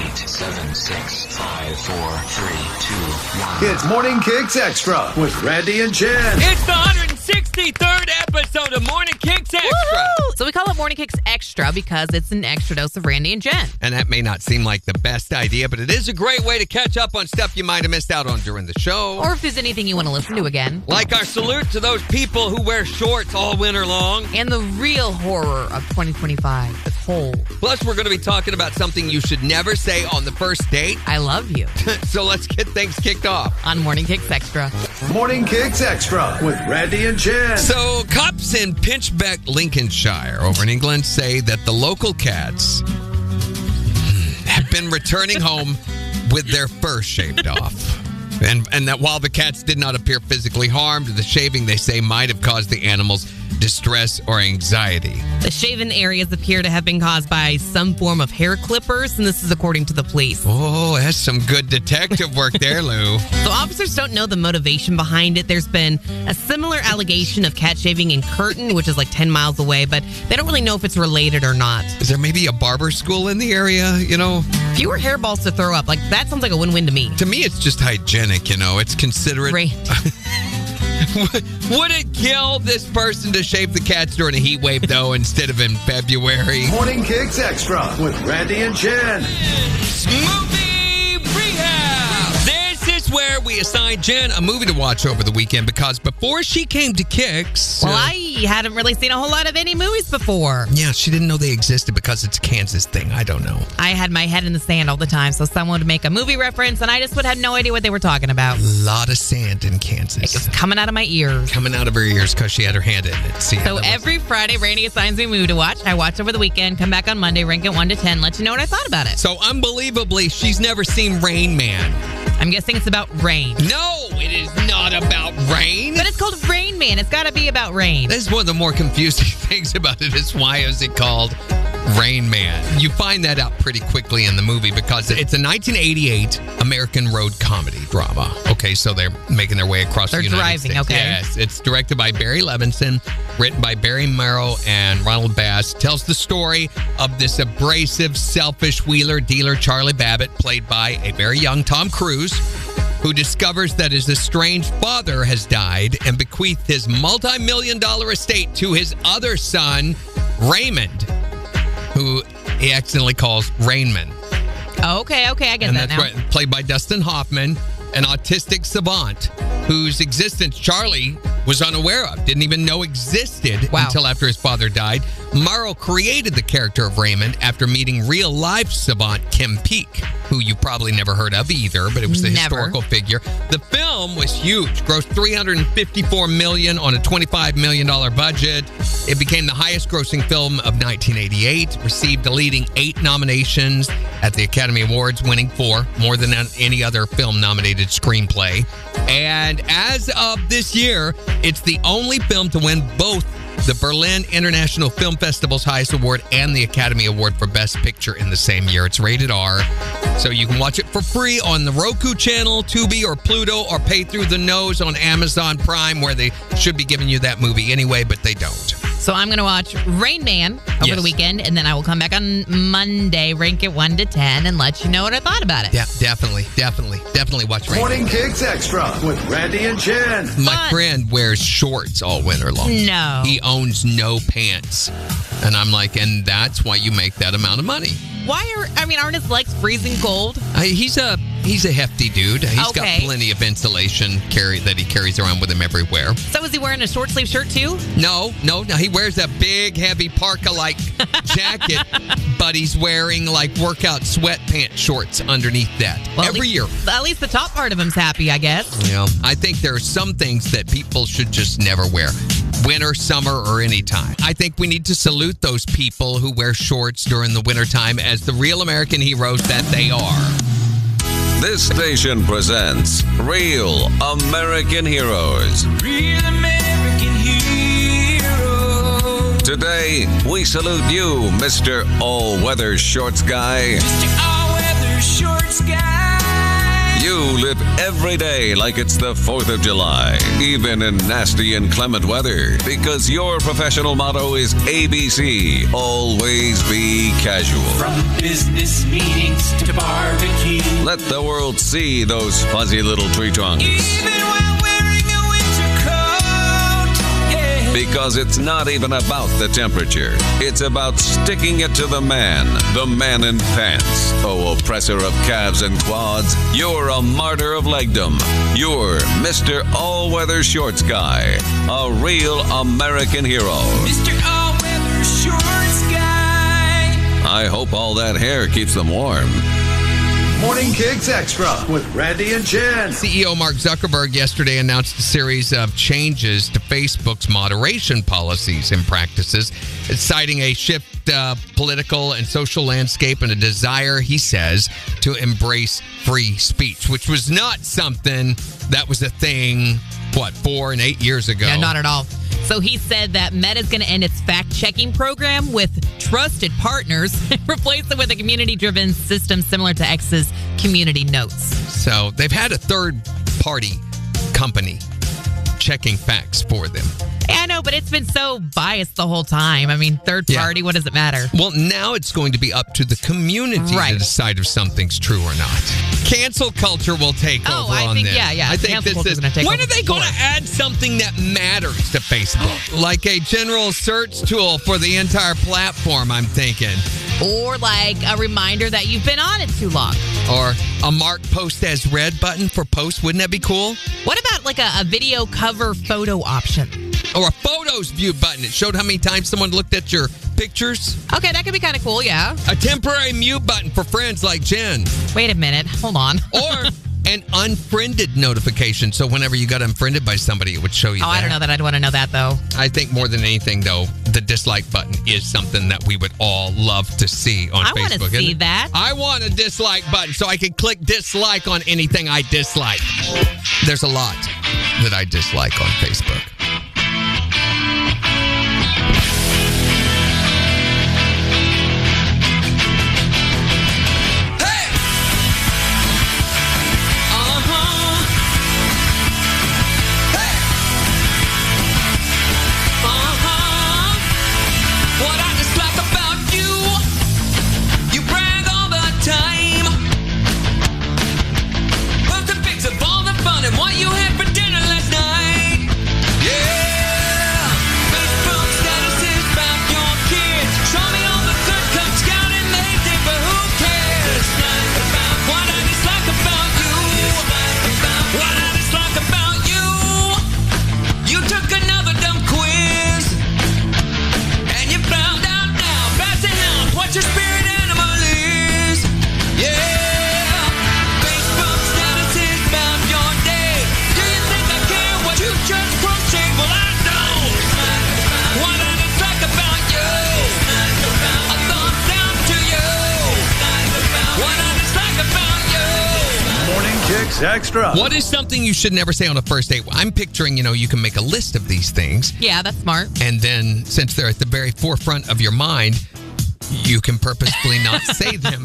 8, 7, 6, 5, 4, 3, 2, 1. It's Morning Kicks Extra with Randy and Jen. It's the 163rd episode of Morning Kicks Extra. Woo-hoo! So we call it Morning Kicks Extra because it's an extra dose of Randy and Jen. And that may not seem like the best idea, but it is a great way to catch up on stuff you might have missed out on during the show. Or if there's anything you want to listen to again. Like our salute to those people who wear shorts all winter long. And the real horror of 2025, the cold. Plus, we're going to be talking about something you should never say on the first date. I love you. So let's get things kicked off. On Morning Kicks Extra. Morning Kicks Extra with Randy and Jen. So, cops in Pinchbeck, Lincolnshire, over in England, say that the local cats have been returning home with their fur shaved off. And that while the cats did not appear physically harmed, the shaving, they say, might have caused the animals distress or anxiety. The shaven areas appear to have been caused by some form of hair clippers, and this is according to the police. Oh, that's some good detective work there, Lou. So officers don't know the motivation behind it. There's been a similar allegation of cat shaving in Curtin, which is like 10 miles away, but they don't really know if it's related or not. Is there maybe a barber school in the area, you know? Fewer hairballs to throw up. Like, that sounds like a win-win to me. To me, it's just hygienic, you know? It's considerate. Right. Would it kill this person to shave the cats during a heat wave, though, instead of in February? Morning Kicks Extra with Randy and Jen. Movie Rehab! This is where we assign Jen a movie to watch over the weekend because before she came to Kicks... Well, I hadn't really seen a whole lot of any movies before. Yeah, she didn't know they existed because it's a Kansas thing. I don't know. I had my head in the sand all the time, so someone would make a movie reference, and I just would have no idea what they were talking about. A lot of sand in Kansas. It was coming out of my ears. Coming out of her ears because she had her hand in it. See, so every Friday, Randy assigns me a movie to watch. I watch over the weekend, come back on Monday, rank it 1 to 10, let you know what I thought about it. So unbelievably, she's never seen Rain Man. I'm guessing it's about rain. No, it is not about rain. But it's called Rain Man. It's got to be about rain. This is one of the more confusing things about it is why is it called Rain Man? You find that out pretty quickly in the movie because it's a 1988 American road comedy drama. Okay, so they're making their way across the United States. Okay. Yes, it's directed by Barry Levinson, written by Barry Morrow and Ronald Bass. Tells the story of this abrasive, selfish wheeler-dealer Charlie Babbitt, played by a very young Tom Cruise, who discovers that his estranged father has died and bequeathed his multi-million-dollar estate to his other son, Raymond, who he accidentally calls Rainman. Okay, I get and that that's now. Right, played by Dustin Hoffman, an autistic savant whose existence Charlie was unaware of, didn't even know existed until after his father died. Morrow created the character of Raymond after meeting real-life savant Kim Peek, who you probably never heard of either, but it was the historical figure. The film was huge, grossed $354 million on a $25 million budget. It became the highest-grossing film of 1988, received a leading 8 nominations at the Academy Awards, winning 4, more than any other film-nominated screenplay. And as of this year, it's the only film to win both the Berlin International Film Festival's highest award and the Academy Award for Best Picture in the same year. It's rated R, so you can watch it for free on the Roku channel, Tubi, or Pluto, or pay through the nose on Amazon Prime, where they should be giving you that movie anyway, but they don't. So I'm going to watch Rain Man over the weekend, and then I will come back on Monday, rank it 1 to 10, and let you know what I thought about it. Yeah, definitely watch Rain Man. Morning Kicks Extra with Randy and Jen. My friend wears shorts all winter long. No. He owns no pants. And I'm like, and that's why you make that amount of money. Aren't his legs freezing cold? He's a hefty dude. He's got Okay. plenty of insulation that he carries around with him everywhere. So is he wearing a short sleeve shirt too? No. He wears a big, heavy parka-like jacket, but he's wearing like workout sweatpants shorts underneath that every year. At least the top part of him's happy, I guess. Yeah, I think there are some things that people should just never wear. Winter, summer, or any time. I think we need to salute those people who wear shorts during the wintertime as the real American heroes that they are. This station presents Real American Heroes. Real American Heroes. Today, we salute you, Mr. All-Weather Shorts Guy. Mr. All-Weather Shorts Guy. You live every day like it's the 4th of July, even in nasty and clement weather, because your professional motto is ABC, always be casual. From business meetings to barbecue. Let the world see those fuzzy little tree trunks. Even while wearing a winter coat. Yeah. Because it's not even about the temperature. It's about sticking it to the man in pants. Oh, oppressor of calves and quads, you're a martyr of legdom. You're Mr. All-Weather Shorts Guy, a real American hero. Mr. All-Weather Shorts Guy. I hope all that hair keeps them warm. Morning Kicks Extra with Randy and Jen. CEO Mark Zuckerberg yesterday announced a series of changes to Facebook's moderation policies and practices, citing a shift political and social landscape and a desire, he says, to embrace free speech, which was not something that was a thing, 4 and 8 years ago. Yeah, not at all. So he said that Meta's going to end its fact-checking program with trusted partners and replace it with a community-driven system similar to X's Community Notes. So they've had a third-party company checking facts for them. Yeah, I know, but it's been so biased the whole time. I mean, third party, what does it matter? Well, now it's going to be up to the community to decide if something's true or not. Cancel culture will take over on this. Yeah. I think this is. When are they going to add something that matters to Facebook? Like a general search tool for the entire platform, I'm thinking. Or like a reminder that you've been on it too long. Or a mark post as read button for posts. Wouldn't that be cool? What about like a video cover photo option? Or a photos view button. It showed how many times someone looked at your pictures. Okay, that could be kind of cool, yeah. A temporary mute button for friends like Jen. Wait a minute. Hold on. Or an unfriended notification. So whenever you got unfriended by somebody, it would show you that. I don't know that. I'd want to know that, though. I think more than anything, though, the dislike button is something that we would all love to see on Facebook. I want to see that. I want a dislike button so I can click dislike on anything I dislike. There's a lot that I dislike on Facebook. What you had for dinner last night? Yeah. Facebook statuses about your kids. Show me all the good Cub Scouting they did, but who cares? What I dislike about you. What I dislike about you. You took another dumb quiz, and you found out now. Pass it down. What your spirit animal is. Yeah. Just crochet, well I know what I dislike about you. A thumbs down to you. What I dislike about you. Morning Kicks Extra. What is something you should never say on a first date? I'm picturing, you can make a list of these things. Yeah, that's smart. And then, since they're at the very forefront of your mind, you can purposefully not say them.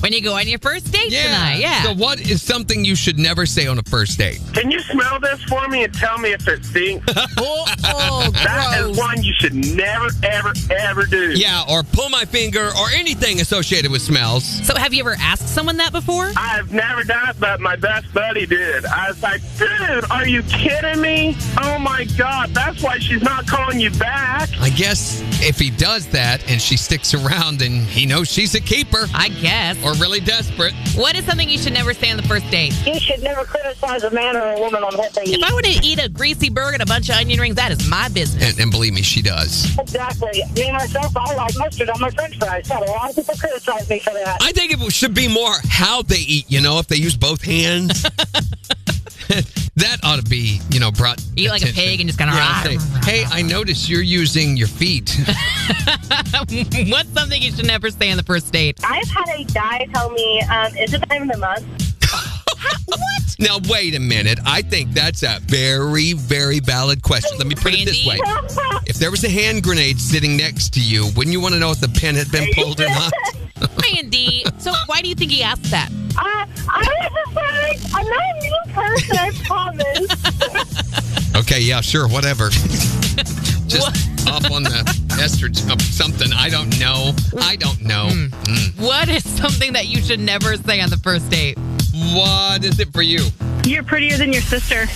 When you go on your first date tonight, yeah. So what is something you should never say on a first date? Can you smell this for me and tell me if it stinks? That gross. is one you should never, ever, ever do. Yeah, or pull my finger, or anything associated with smells. So have you ever asked someone that before? I've never done it, but my best buddy did. I was like, dude, are you kidding me? Oh, my God, that's why she's not calling you back. I guess if he does that and she sticks around, then he knows she's a keeper. I guess. Or really desperate. What is something you should never say on the first date? You should never criticize a man or a woman on what they eat. If I were to eat a greasy burger and a bunch of onion rings, that is my business. And believe me, she does. Exactly. Me, myself, I like mustard on my french fries. A lot of people criticize me for that. I think it should be more how they eat, if they use both hands. That ought to be, brought Eat like attention. a pig and just kind of... Hey, I noticed you're using your feet. What's something you should never say on the first date? I've had a guy tell me, is it time of the month? What? Now, wait a minute. I think that's a very, very valid question. Let me put it this way. If there was a hand grenade sitting next to you, wouldn't you want to know if the pin had been pulled or not? Randy, so why do you think he asked that? I was just I'm not a mean person, I promise. Okay, yeah, sure, whatever. Just off on the estrogen of something. I don't know. What is something that you should never say on the first date? What is it for you? You're prettier than your sister.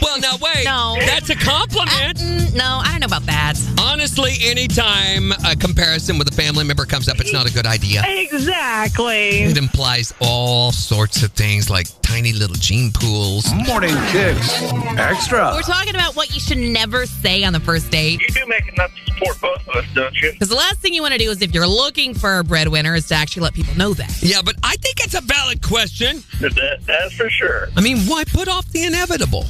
Well, now, wait. No. That's a compliment. No, I don't know about that. Honestly, anytime a comparison with a family member comes up, it's not a good idea. Exactly. It implies all sorts of things like tiny little gene pools. Morning Kicks Extra. We're talking about what you should never say on the first date. You do make enough to support both of us, don't you? Because the last thing you want to do is, if you're looking for a breadwinner, is to actually let people know that. Yeah, but I think it's a valid question. That's for sure. I mean, why put off the inevitable?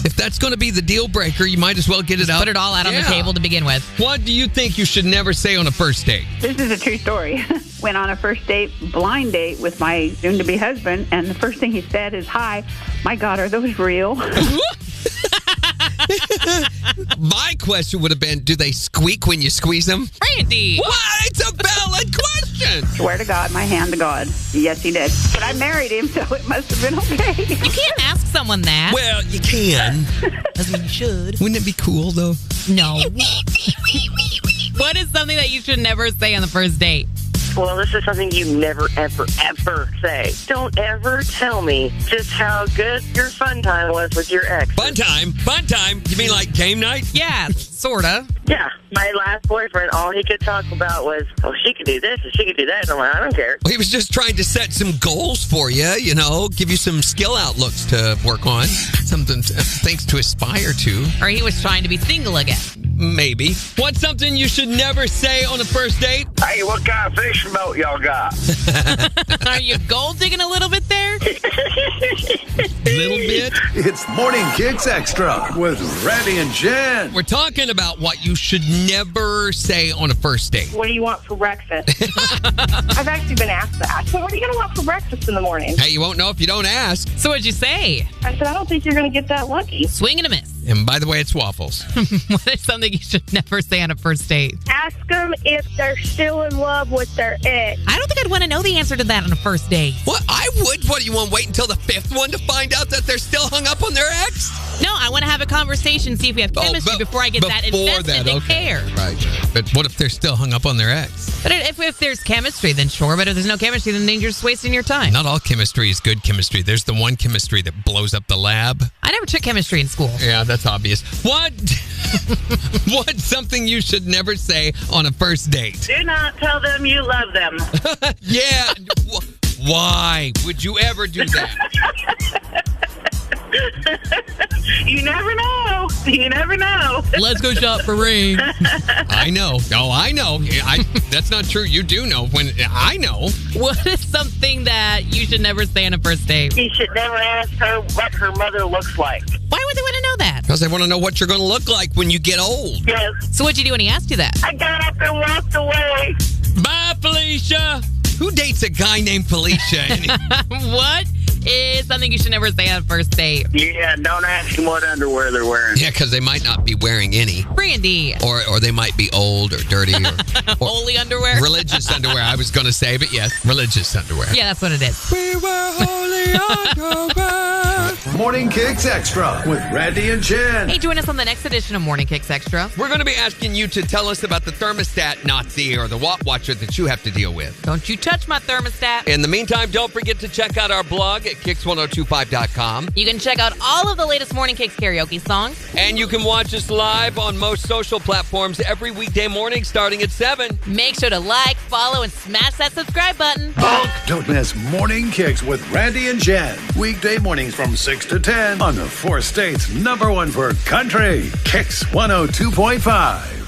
If that's going to be the deal breaker, you might as well get it out. Put it all out on the table to begin with. What do you think you should never say on a first date? This is a true story. Went on a first date, blind date with my soon-to-be husband, and the first thing he said is, "Hi, my God, are those real?" My question would have been, do they squeak when you squeeze them? Randy! What? It's a valid question. Swear to God, my hand to God. Yes, he did. But I married him, so it must have been okay. You can't ask someone that. Well, you can. Doesn't mean you should. Wouldn't it be cool, though? No. What is something that you should never say on the first date? Well, this is something you never, ever, ever say. Don't ever tell me just how good your fun time was with your ex. Fun time? Fun time? You mean like game night? Yeah, sorta. Yeah. My last boyfriend, all he could talk about was, oh, she could do this and she could do that. And I'm like, I don't care. Well, he was just trying to set some goals for you, give you some skill outlooks to work on, something things to aspire to. Or he was trying to be single again. Maybe. What's something you should never say on a first date? Hey, what kind of fishing boat y'all got? Are you gold digging a little bit there? Little bit? It's Morning Kicks Extra with Randy and Jen. We're talking about what you should never say on a first date. What do you want for breakfast? I've actually been asked that. So what are you going to want for breakfast in the morning? Hey, you won't know if you don't ask. So what'd you say? I said, I don't think you're going to get that lucky. Swing and a miss. And by the way, it's waffles. What is something you should never say on a first date? Ask them if they're still in love with their ex. I don't think I'd want to know the answer to that on a first date. What? I would? What, do you want to wait until the fifth one to find out that they're still hung up on their ex? No, I want to have a conversation, see if we have chemistry before I get that invested and care. Right. But what if they're still hung up on their ex? But if there's chemistry, then sure. But if there's no chemistry, then you're just wasting your time. Not all chemistry is good chemistry. There's the one chemistry that blows up the lab. I never took chemistry in school. Yeah, that's obvious. What? What's something you should never say on a first date? Do not tell them you love them. Yeah. Why would you ever do that? You never know. You never know. Let's go shop for rings. I know. Oh, I know. That's not true. You do know. I know. What is something that you should never say on a first date? You should never ask her what her mother looks like. Why would they want to know that? Because they want to know what you're going to look like when you get old. Yes. So what'd you do when he asked you that? I got up and walked away. Bye, Felicia. Who dates a guy named Felicia? What is something you should never say on a first date? Yeah, don't ask them what underwear they're wearing. Yeah, because they might not be wearing any. Randy. Or they might be old or dirty or Holy underwear? Religious underwear, I was going to say, but yes, religious underwear. Yeah, that's what it is. We were holy underwear. Morning Kicks Extra with Randy and Jen. Hey, join us on the next edition of Morning Kicks Extra. We're going to be asking you to tell us about the thermostat Nazi or the Watt Watcher that you have to deal with. Don't you touch my thermostat. In the meantime, don't forget to check out our blog at kicks1025.com. You can check out all of the latest Morning Kicks karaoke songs. And you can watch us live on most social platforms every weekday morning starting at 7. Make sure to like, follow, and smash that subscribe button. Don't miss Morning Kicks with Randy and Jen. Weekday mornings from 6 to 10 on the 4 states' #1 for country, Kicks 102.5.